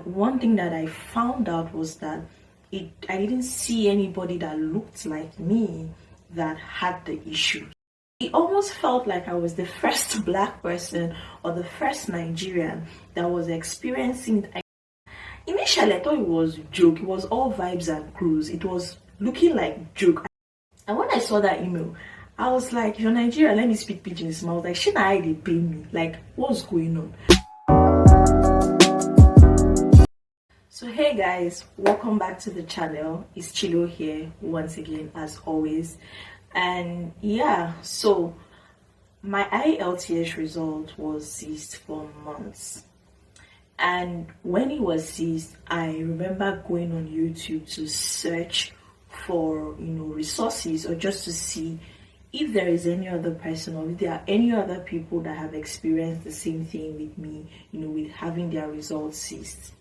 One thing that I found out was that I didn't see anybody that looked like me that had the issue. It almost felt like I was the first black person or the first Nigerian that was experiencing it. Initially, I thought it was a joke. It was all vibes and cruise. It was looking like joke. And when I saw that email, I was like, you're Nigerian, let me speak pidgin. I was like, shouldn't I they pay me? Like, what's going on? So hey guys, welcome back to the channel. It's Chilo here once again as always. And yeah, so my Ielts result was seized for months. And when it was seized, I remember going on YouTube to search for resources, or just to see if there is any other person, or if there are any other people that have experienced the same thing with me, with having their results seized.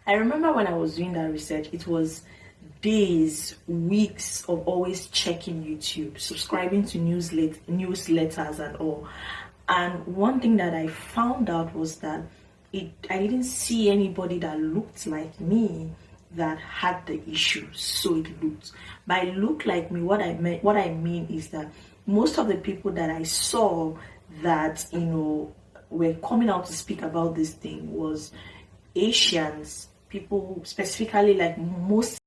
I remember when I was doing that research, it was days, weeks of always checking YouTube, subscribing to newsletters and all. And one thing that I found out was that I didn't see anybody that looked like me that had the issue. So it looked. By look like me, what I mean is that most of the people that I saw that were coming out to speak about this thing was Asians, people specifically, like mostly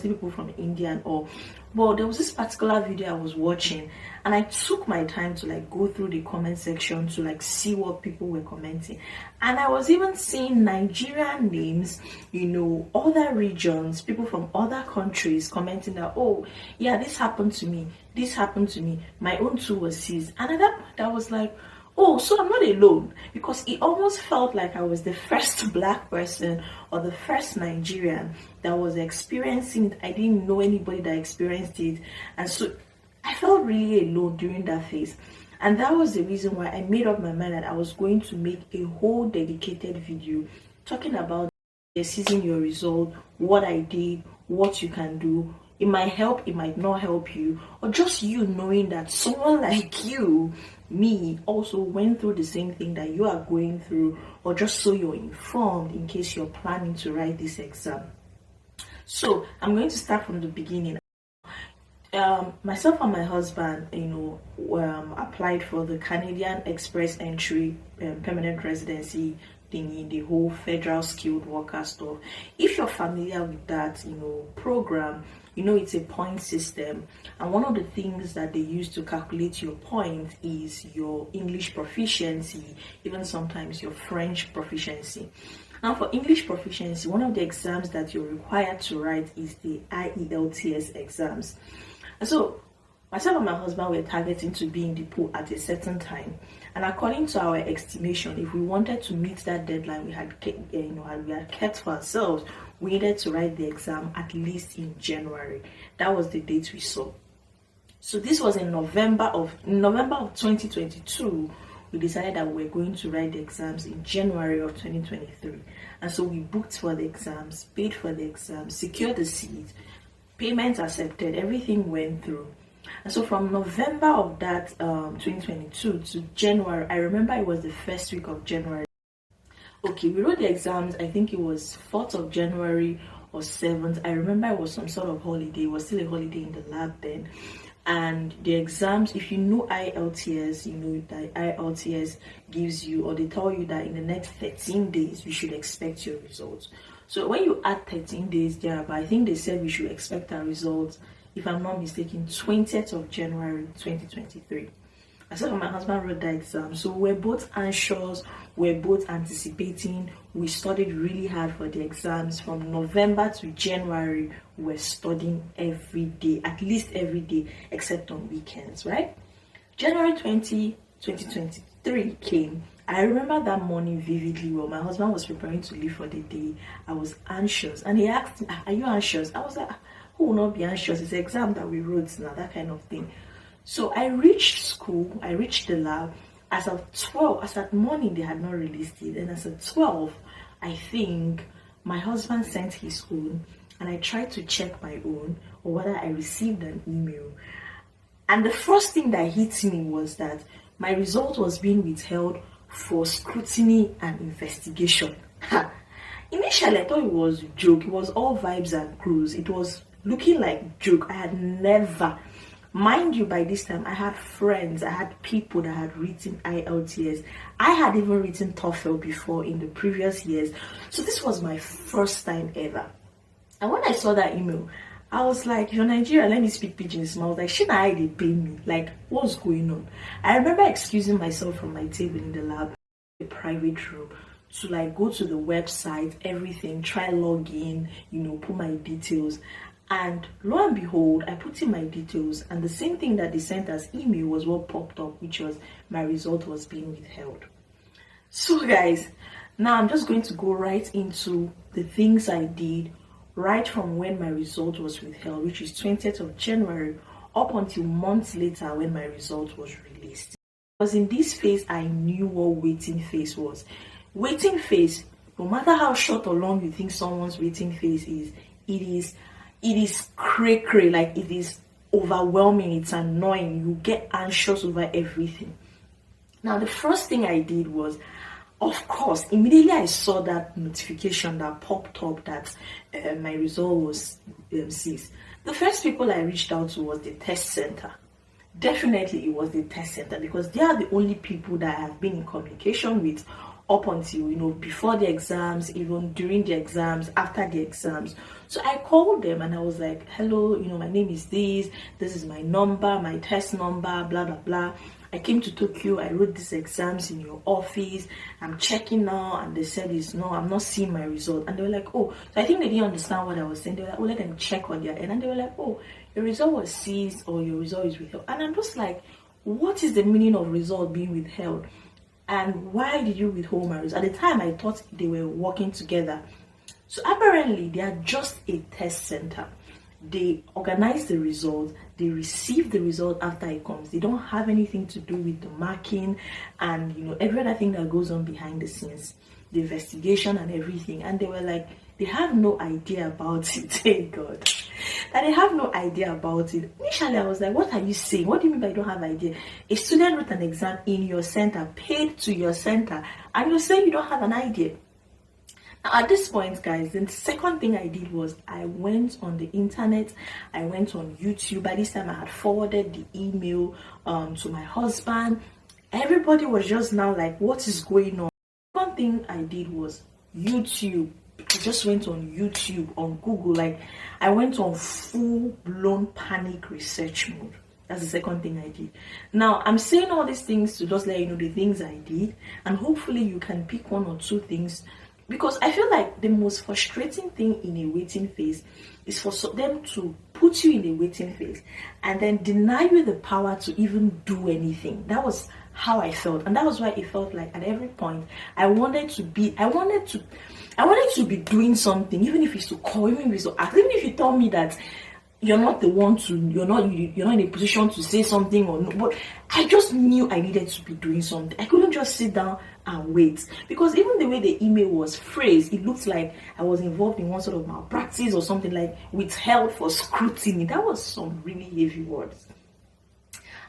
people from India and all. Well, there was this particular video I was watching, and I took my time to go through the comment section to see what people were commenting. And I was even seeing Nigerian names, other regions, people from other countries commenting that, oh yeah, this happened to me, my own too was seized. And at that point I was like, oh, so I'm not alone, because it almost felt like I was the first black person or the first Nigerian that was experiencing it. I didn't know anybody that experienced it, and so I felt really alone during that phase. And that was the reason why I made up my mind that I was going to make a whole dedicated video talking about seizing your result, what I did, what you can do. It might help, it might not help you, or just you knowing that someone like you, me, also went through the same thing that you are going through, or just so you're informed in case you're planning to write this exam. So I'm going to start from the beginning. Myself and my husband, applied for the Canadian Express Entry permanent residency thingy, the whole federal skilled worker stuff. If you're familiar with that, program, it's a point system, and one of the things that they use to calculate your point is your English proficiency, even sometimes your French proficiency. Now, for English proficiency, one of the exams that you're required to write is the Ielts exams. And so myself and my husband were targeting to be in the pool at a certain time, and according to our estimation, if we wanted to meet that deadline we had kept for ourselves, we needed to write the exam at least in January. That was the date we saw. So this was in November of 2022. We decided that we were going to write the exams in January of 2023, and so we booked for the exams, paid for the exams, secured the seat, payments accepted, everything went through. And so from November of that 2022 to January, I remember it was the first week of January. Okay, we wrote the exams, I think it was 4th of January or 7th. I remember it was some sort of holiday. It was still a holiday in the lab then. And the exams, if you know Ielts, you know that Ielts gives you, or they tell you that in the next 13 days, you should expect your results. So when you add 13 days there, but I think they said we should expect our results, if I'm not mistaken, 20th of January 2023. Myself and my husband wrote the exam, so we're both anxious, we're both anticipating. We studied really hard for the exams. From November to January, we're studying every day, at least every day, except on weekends, right? January 2023 came. I remember that morning vividly well. My husband was preparing to leave for the day. I was anxious, and he asked me, are you anxious? I was like, who will not be anxious? It's an exam that we wrote now, that kind of thing. So I reached school, I reached the lab. As of 12, as at morning, they had not released it. And as at 12, I think my husband sent his own, and I tried to check my own, or whether I received an email. And the first thing that hit me was that my result was being withheld for scrutiny and investigation. Initially, I thought it was a joke. It was all vibes and cruise. It was looking like joke. I had never, mind you, by this time I had friends, I had people that had written IELTS. I had even written TOEFL before in the previous years. So this was my first time ever. And when I saw that email, I was like, you're Nigeria, let me speak pidgin small. I was like, shouldn't I they pay me? Like, what's going on? I remember excusing myself from my table in the lab, a private room, to like go to the website, everything, try log in, put my details. And lo and behold, I put in my details, and the same thing that they sent as email was what popped up, which was my result was being withheld. So guys, now I'm just going to go right into the things I did right from when my result was withheld, which is 20th of January, up until months later when my result was released. Because in this phase, I knew what waiting phase was. Waiting phase, no matter how short or long you think someone's waiting phase is, it is cray, like it is overwhelming, it's annoying, you get anxious over everything. Now, the first thing I did was, of course, immediately I saw that notification that popped up that my result was ceased. The first people I reached out to was the test center. Definitely it was the test center, because they are the only people that I have been in communication with up until, before the exams, even during the exams, after the exams. So I called them and I was like, hello, my name is this is my number, my test number, blah, blah, blah. I came to Tokyo, I wrote these exams in your office, I'm checking now, and they said no, I'm not seeing my result. And they were like, oh, so I think they didn't understand what I was saying. They were like, oh, let them check on their end. And they were like, oh, your result was seized, or your result is withheld. And I'm just like, what is the meaning of result being withheld? And why did you withhold my result? At the time, I thought they were working together. So apparently, they are just a test center. They organize the result, they receive the result after it comes. They don't have anything to do with the marking and every other thing that goes on behind the scenes, the investigation and everything. And they were like, they have no idea about it. Thank God that they have no idea about it. Initially, I was like, what are you saying? What do you mean by don't have idea? A student wrote an exam in your center, paid to your center, and you're saying you don't have an idea. At this point, guys, the second thing I did was I went on the internet, I went on YouTube. By this time, I had forwarded the email to my husband. Everybody was just now like, what is going on? One thing I did was YouTube. I just went on YouTube, on Google, like I went on full-blown panic research mode. That's the second thing I did. Now, I'm saying all these things to just let you know the things I did, and hopefully you can pick one or two things. Because I feel like the most frustrating thing in a waiting phase is for them to put you in a waiting phase and then deny you the power to even do anything. That was how I felt, and that was why it felt like at every point I wanted to be doing something, even if it's to call, even if it's to ask, even if you tell me that you're not the one to, you're not in a position to say something or no, but I just knew I needed to be doing something. I couldn't just sit down and wait, because even the way the email was phrased, it looked like I was involved in one sort of malpractice or something, like withheld for scrutiny. That was some really heavy words.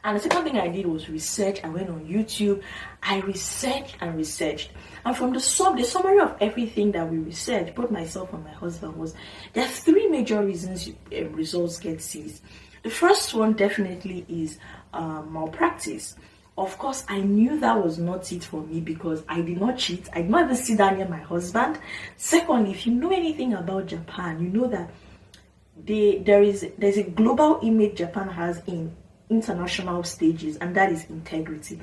And the second thing I did was research. I went on YouTube, I researched, and from the summary of everything that we researched, both myself and my husband, was there are three major reasons results get seized. The first one definitely is malpractice. Of course, I knew that was not it for me, because I did not cheat. I did not even sit down near my husband. Secondly, if you know anything about Japan, you know that there's a global image Japan has in international stages, and that is integrity.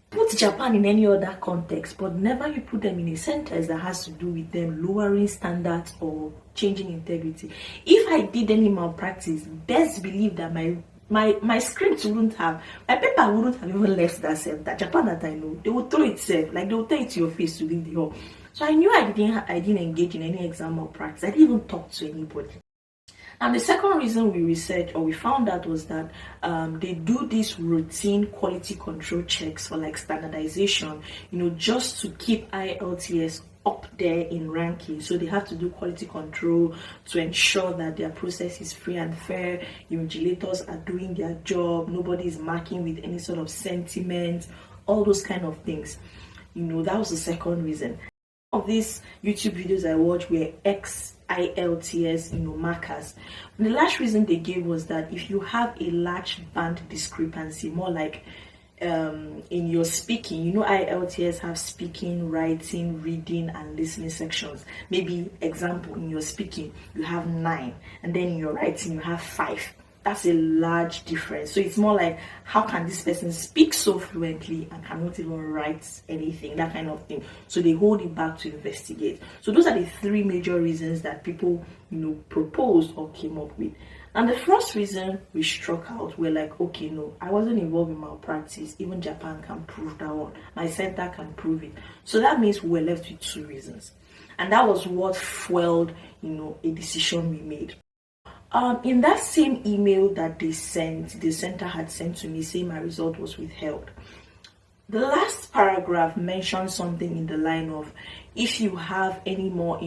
Put Japan in any other context, but never you put them in a sentence that has to do with them lowering standards or changing integrity. If I did any malpractice, best believe that my script wouldn't have, my paper wouldn't have even left that center. Japan that I know, they would throw itself, like they would tell it to your face to leave the hall. So I knew I didn't engage in any exam malpractice. I didn't even talk to anybody. And the second reason we researched or we found out was that they do these routine quality control checks for like standardization, just to keep IELTS up there in ranking. So they have to do quality control to ensure that their process is free and fair. Invigilators are doing their job. Nobody is marking with any sort of sentiment, all those kind of things. That was the second reason. Of these YouTube videos I watched were Ielts, markers. The last reason they gave was that if you have a large band discrepancy, more like in your speaking, Ielts have speaking, writing, reading, and listening sections. Maybe example, in your speaking you have 9, and then in your writing you have 5. That's a large difference. So it's more like, how can this person speak so fluently and cannot even write anything, that kind of thing. So they hold it back to investigate. So those are the 3 major reasons that people proposed or came up with. And the first reason we struck out, we're like, okay, no, I wasn't involved in malpractice. Even Japan can prove that one. My center can prove it. So that means we were left with 2 reasons. And that was what fueled, a decision we made. In that same email that the center had sent to me saying my result was withheld, the last paragraph mentioned something in the line of, if you have any more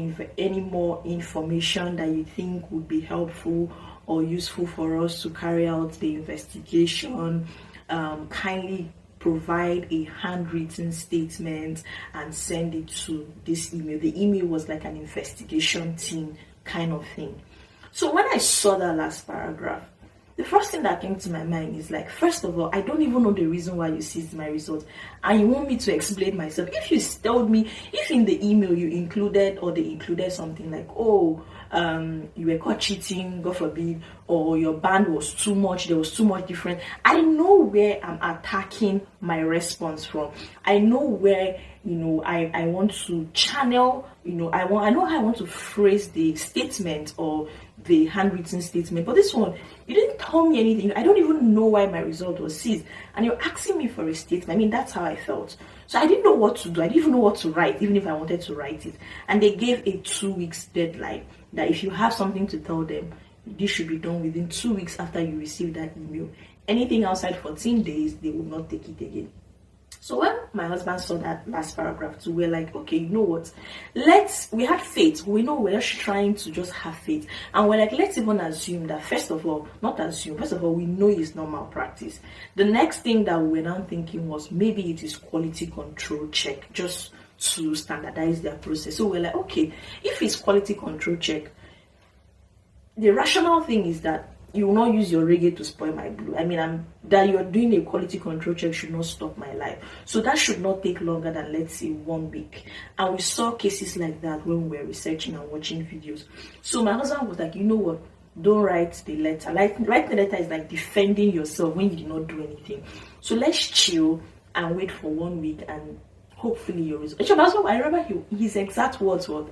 information that you think would be helpful or useful for us to carry out the investigation, kindly provide a handwritten statement and send it to this email. The email was like an investigation team kind of thing. So when I saw that last paragraph, the first thing that came to my mind is like, first of all, I don't even know the reason why you seized my results, and you want me to explain myself. If you told me, if in the email you included, or they included something like, oh, you were caught cheating, God forbid, or your band was too much, there was too much difference, I know where I'm attacking my response from. I know where I want to channel, I know how I want to phrase the statement or the handwritten statement. But this one, you didn't tell me anything. I don't even know why my result was seized, and you're asking me for a statement. I mean, that's how I felt. So I didn't know what to do. I didn't even know what to write, even if I wanted to write it. And they gave a 2 weeks deadline, that if you have something to tell them, this should be done within 2 weeks after you receive that email. Anything outside 14 days, they will not take it again. So when my husband saw that last paragraph too, we're like, okay, you know what? We had faith. We know we're just trying to just have faith. And we're like, let's even assume that, first of all, we know it's not malpractice. The next thing that we were now thinking was, maybe it is quality control check, just to standardize their process. So we're like, okay, if it's quality control check, the rational thing is that you will not use your reggae to spoil my blue. I mean, that you're doing a quality control check should not stop my life. So that should not take longer than, let's say, 1 week. And we saw cases like that when we were researching and watching videos. So my husband was like, you know what? Don't write the letter. Like, write the letter is like defending yourself when you did not do anything. So let's chill and wait for 1 week, and hopefully your result. I remember his exact words were,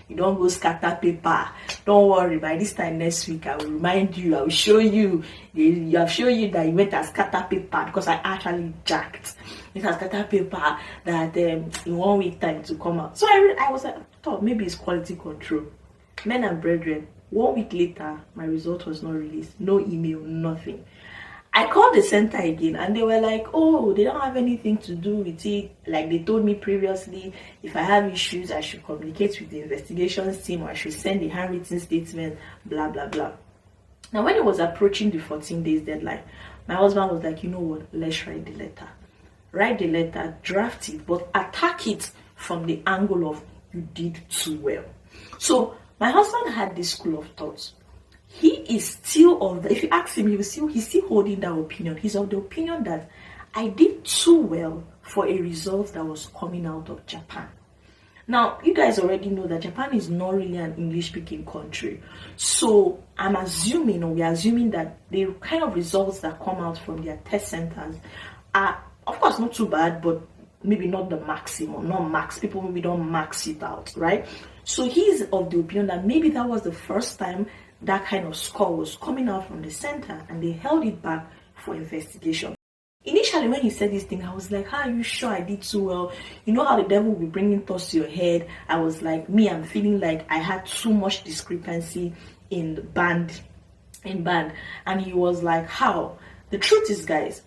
you don't go scatter paper. Don't worry, by this time next week, I will remind you, I will show you. I'll show you that you went as scatter paper, because I actually jacked. It has scatter paper that in 1 week time to come out. So I was like, thought maybe it's quality control. Men and brethren, 1 week later, my result was not released. No email, nothing. I called the center again, and they were like, oh, they don't have anything to do with it. Like they told me previously, if I have issues, I should communicate with the investigations team, or I should send a handwritten statement, blah, blah, blah. Now, when it was approaching the 14 days deadline, my husband was like, you know what, let's write the letter. Write the letter, draft it, but attack it from the angle of, you did too well. So my husband had this school of thoughts. He is still if you ask him, he's still holding that opinion. He's of the opinion that I did too well for a result that was coming out of Japan. Now, you guys already know that Japan is not really an English-speaking country. So we're assuming that the kind of results that come out from their test centers are, of course, not too bad, but maybe not the maximum, not max. People maybe don't max it out, right? So he's of the opinion that maybe that was the first time that kind of score was coming out from the center, and they held it back for investigation. Initially, when he said this thing, I was like, are you sure I did so well? You know how the devil will be bringing thoughts to your head? I was like, I'm feeling like I had too much discrepancy in the band. And he was like, how? The truth is, guys,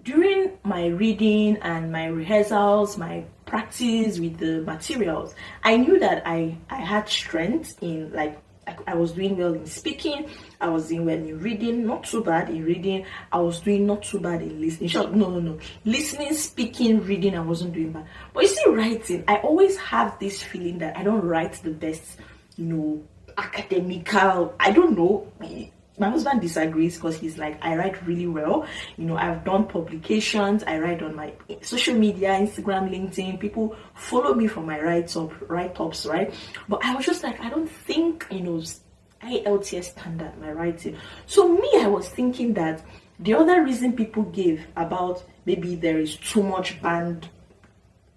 during my reading and my rehearsals, my practice with the materials, I knew that I had strength in, like, I was doing well in speaking, I was doing well in reading, not too bad in reading, I was doing not too bad in listening. No. Listening, speaking, reading, I wasn't doing bad. But you see, writing, I always have this feeling that I don't write the best, academical, I don't know. My husband disagrees because he's like, I write really well. I've done publications, I write on my social media, Instagram, LinkedIn. People follow me for my write-ups, right? But I was just like, I don't think, IELTS standard, my writing. So me, I was thinking that the other reason people gave about maybe there is too much band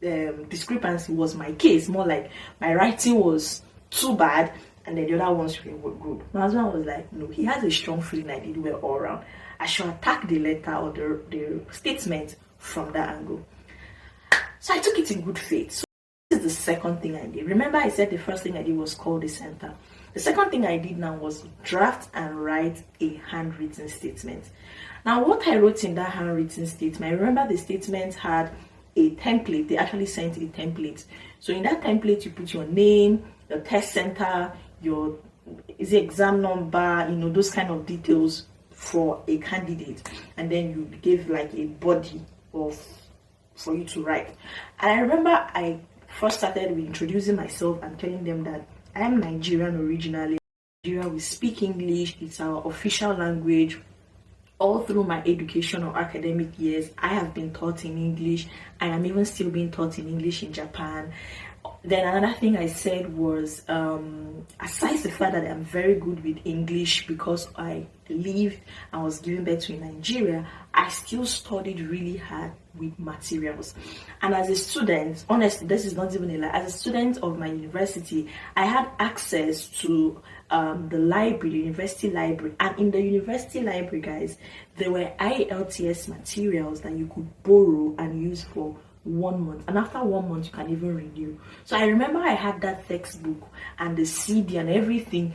discrepancy was my case. More like my writing was too bad and then the other ones were good. My husband was like, no, he has a strong feeling I did well all around. I should attack the letter or the statement from that angle. So I took it in good faith. So this is the second thing I did. Remember I said the first thing I did was call the center. The second thing I did now was draft and write a handwritten statement. Now what I wrote in that handwritten statement, I remember the statement had a template. They actually sent a template. So in that template you put your name, the test center, your exam number, those kind of details for a candidate, and then you give like a body for you to write. And I remember I first started with introducing myself and telling them that I am Nigerian originally. Nigeria, we speak English, it's our official language. All through my education or academic years, I have been taught in English. I am even still being taught in English in Japan. Then another thing I said was, aside the fact that I'm very good with English because I lived and was given birth to in Nigeria, I still studied really hard with materials. And as a student, honestly, this is not even a lie, as a student of my university, I had access to the library, the university library. And in the university library, guys, there were IELTS materials that you could borrow and use for 1 month, and after 1 month you can even renew. So I remember I had that textbook and the CD and everything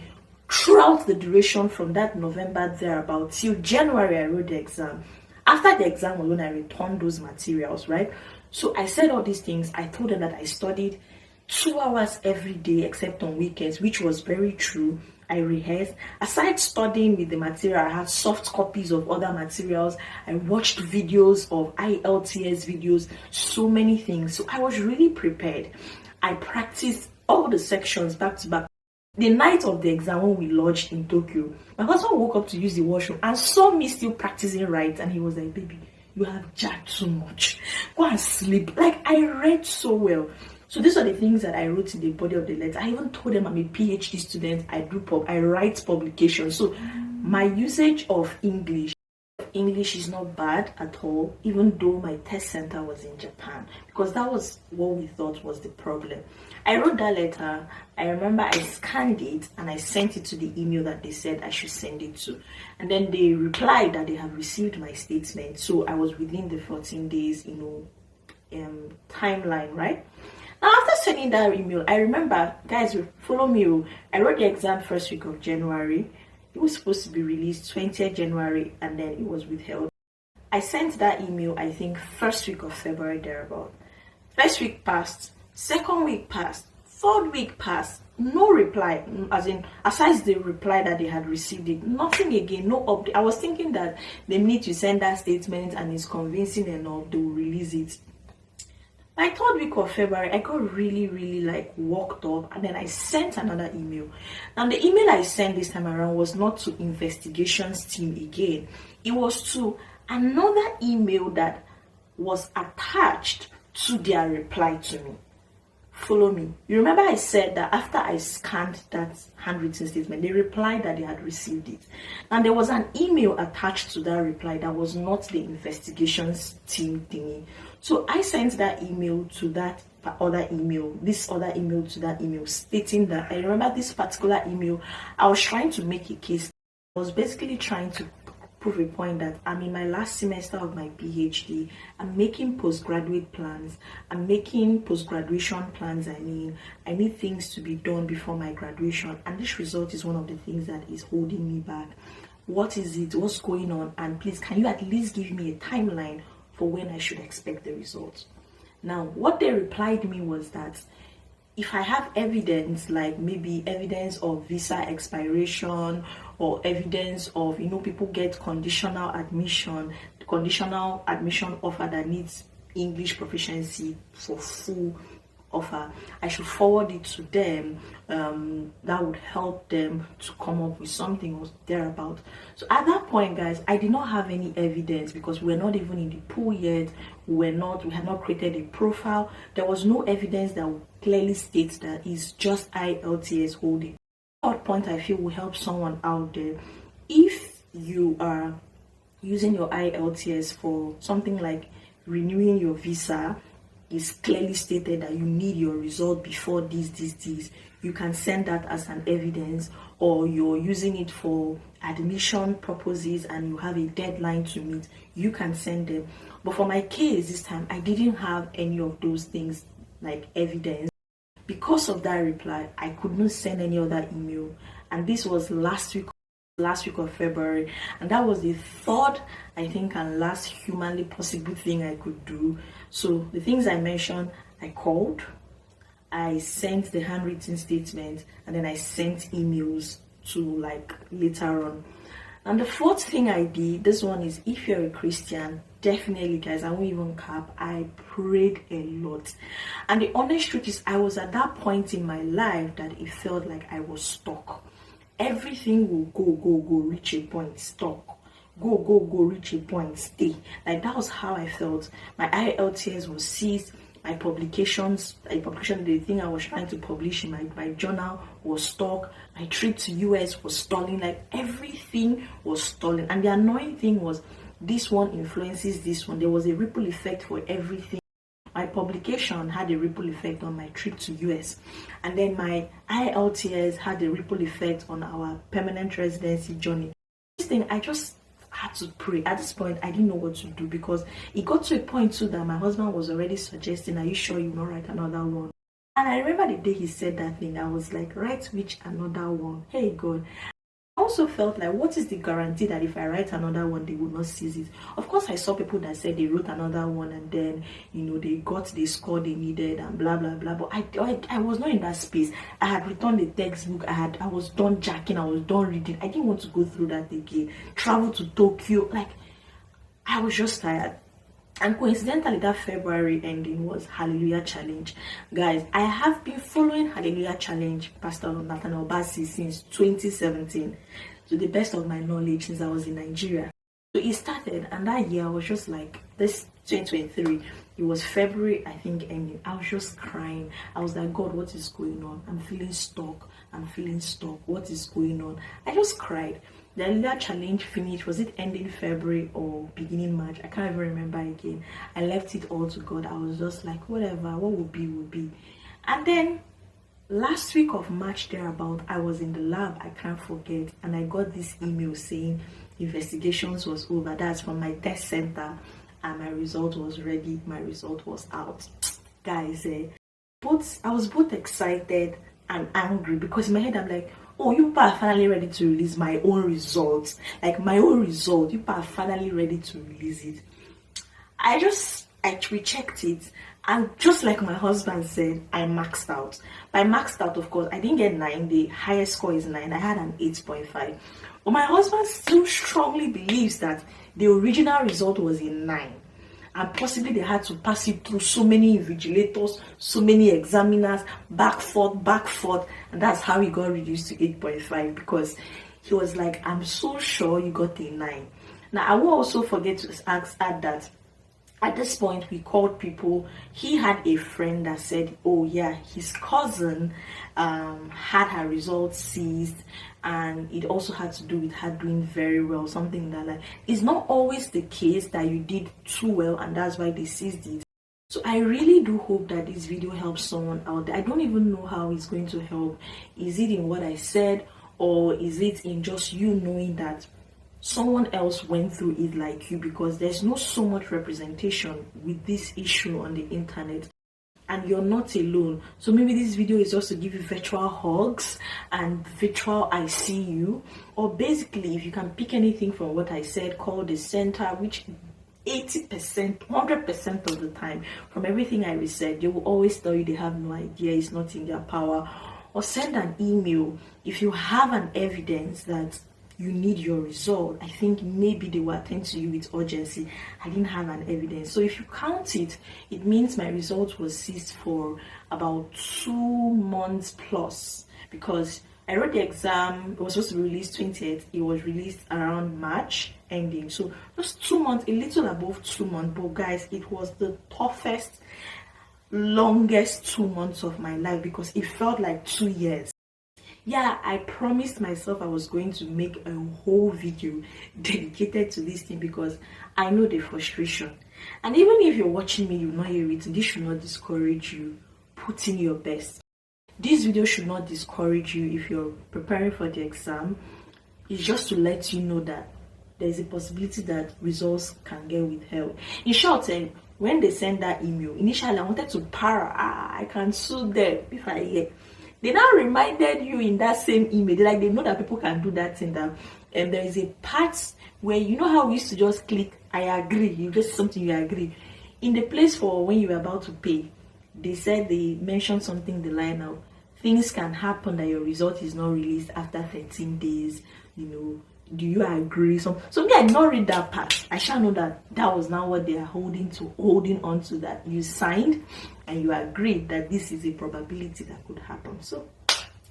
throughout the duration from that November thereabout till January. I wrote the exam. After the exam was when I returned those materials, right? So I said all these things. I told them that I studied 2 hours every day except on weekends, which was very true. I rehearsed. Aside studying with the material, I had soft copies of other materials. I watched videos of IELTS videos, so many things. So I was really prepared. I practiced all the sections back to back. The night of the exam when we lodged in Tokyo, my husband woke up to use the washroom and saw me still practicing right, and he was like, baby, you have jacked too much. Go and sleep. Like, I read so well. So these are the things that I wrote in the body of the letter. I even told them I'm a PhD student. I write publications. So my usage of English is not bad at all, even though my test center was in Japan, because that was what we thought was the problem. I wrote that letter. I remember I scanned it and I sent it to the email that they said I should send it to. And then they replied that they have received my statement. So I was within the 14 days, timeline, right? Now, after sending that email, I remember, guys, follow me. I wrote the exam first week of January. It was supposed to be released 20th January, and then it was withheld. I sent that email, I think, first week of February, thereabout. First week passed, second week passed, third week passed, no reply, as in, aside the reply that they had received it, nothing again, no update. I was thinking that they need to send that statement and it's convincing enough, they will release it. By third week of February, I got really like worked up, and then I sent another email. Now the email I sent this time around was not to investigations team again. It was to another email that was attached to their reply to me. Follow me. You remember I said that after I scanned that handwritten statement, they replied that they had received it. And there was an email attached to that reply that was not the investigations team thingy. So I sent that email to that other email, this other email to that email, stating that, I remember this particular email, I was trying to make a case. I was basically trying to prove a point that I'm in my last semester of my PhD. I'm making postgraduate plans. I'm making post-graduation plans. I need things to be done before my graduation, and this result is one of the things that is holding me back. What is it? What's going on? And please, can you at least give me a timeline for when I should expect the results? Now, what they replied me was that if I have evidence, like maybe evidence of visa expiration or evidence of, people get conditional admission offer that needs English proficiency for full offer, I should forward it to them. That would help them to come up with something or thereabout. So at that point, guys, I did not have any evidence because we're not even in the pool yet. We had not created a profile. There was no evidence that clearly states that it's just IELTS holding. Third point I feel will help someone out there: if you are using your IELTS for something like renewing your visa, is clearly stated that you need your result before this, you can send that as an evidence. Or you're using it for admission purposes and you have a deadline to meet, you can send them. But for my case this time, I didn't have any of those things like evidence. Because of that reply, I could not send any other email, and this was last week of February, and that was the third, I think, and last humanly possible thing I could do. So the things I mentioned: I called, I sent the handwritten statement, and then I sent emails to like later on. And the fourth thing I did, this one is, if you're a Christian, definitely, guys, I won't even cap, I prayed a lot. And the honest truth is, I was at that point in my life that it felt like I was stuck. Everything will go, reach a point, stop. Go, reach a point, stay. Like, that was how I felt. My IELTS was seized. My publications, the thing I was trying to publish in my journal was stuck. My trip to US was stalling. Like, everything was stalling. And the annoying thing was, this one influences this one. There was a ripple effect for everything. My publication had a ripple effect on my trip to US, and then my IELTS had a ripple effect on our permanent residency journey. This thing, I just had to pray. At this point, I didn't know what to do, because it got to a point too that my husband was already suggesting, are you sure you will not write another one? And I remember the day he said that thing, I was like, write which another one? Hey God. I also felt like, what is the guarantee that if I write another one, they will not seize it? Of course, I saw people that said they wrote another one and then, they got the score they needed and blah, blah, blah. But I was not in that space. I had returned the textbook. I was done jacking. I was done reading. I didn't want to go through that again. Travel to Tokyo. Like, I was just tired. And coincidentally, that February ending was Hallelujah Challenge. Guys, I have been following Hallelujah Challenge, Pastor Nathaniel Bassi, since 2017. To the best of my knowledge, since I was in Nigeria. So it started, and that year I was just like, this 2023, it was February, I think, ending. I was just crying. I was like, God, what is going on? I'm feeling stuck. What is going on? I just cried. The Hallelujah Challenge finished. Was it ending February or beginning March? I can't even remember again. I left it all to God. I was just like, whatever, what will be, will be. And then last week of March thereabout, I was in the lab, I can't forget, and I got this email saying investigations was over. That's from my test center, and my result was ready. My result was out. Guys, I was both excited and angry, because in my head I'm like, oh, you people are finally ready to release my own results. Like, my own result, you people are finally ready to release it. I rechecked it, and just like my husband said, I maxed out. By maxed out, of course, I didn't get 9. The highest score is 9. I had an 8.5. But my husband still strongly believes that the original result was a 9. And possibly they had to pass it through so many invigilators, so many examiners, back, forth. And that's how he got reduced to 8.5, because he was like, I'm so sure you got a 9. Now, I will also forget to add that at this point, we called people. He had a friend that said, oh yeah, his cousin had her results seized, and it also had to do with her doing very well, something that, like, it's not always the case that you did too well and that's why they seized it. So I really do hope that this video helps someone out there. I don't even know how it's going to help. Is it in what I said, or is it in just you knowing that someone else went through it like you? Because there's not so much representation with this issue on the internet, and you're not alone. So maybe this video is just to give you virtual hugs and virtual I see you. Or basically, if you can pick anything from what I said, call the center, which 80%, 100% of the time, from everything I researched, they will always tell you they have no idea, it's not in their power. Or send an email if you have an evidence that you need your result. I think maybe they will attend to you with urgency. I didn't have an evidence. So if you count it, it means my result was seized for about 2 months plus, because I wrote the exam. It was supposed to be released 28th. It was released around March ending. So just 2 months, a little above 2 months. But guys, it was the toughest, longest 2 months of my life, because it felt like 2 years. Yeah, I promised myself I was going to make a whole video dedicated to this thing, because I know the frustration. And even if you're watching me, you'll not hear it. This should not discourage you. Put in your best. This video should not discourage you if you're preparing for the exam. It's just to let you know that there's a possibility that results can get withheld. In short, when they send that email, initially I wanted to I can sue them if I hear. They now reminded you in that same email, they know that people can do that thing, that and there is a part where, you know how we used to just click I agree, you just something you agree. In the place for when you're about to pay, they said, they mentioned something the line now, things can happen that your result is not released after 13 days, do you agree? So me, I did not read that part. I shall know that that was now what they are holding on to, that you signed and you agreed that this is a probability that could happen. So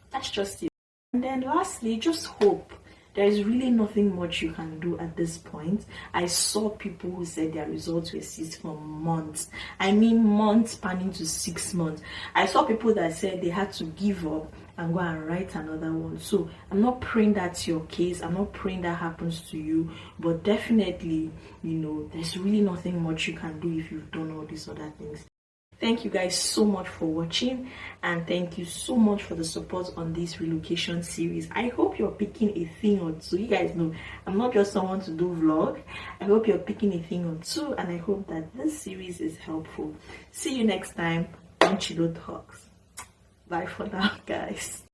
that's just it. And then lastly, just hope. There is really nothing much you can do at this point. I saw people who said their results were seized for months. I mean months, spanning to 6 months. I saw people that said they had to give up and go and write another one. So I'm not praying that's your case. I'm not praying that happens to you. But definitely, there's really nothing much you can do if you've done all these other things. Thank you guys so much for watching, and thank you so much for the support on this relocation series. I hope you're picking a thing or two. You guys know I'm not just someone to do vlog. I hope you're picking a thing or two, and I hope that this series is helpful. See you next time on Chilotalks. Bye for now, guys.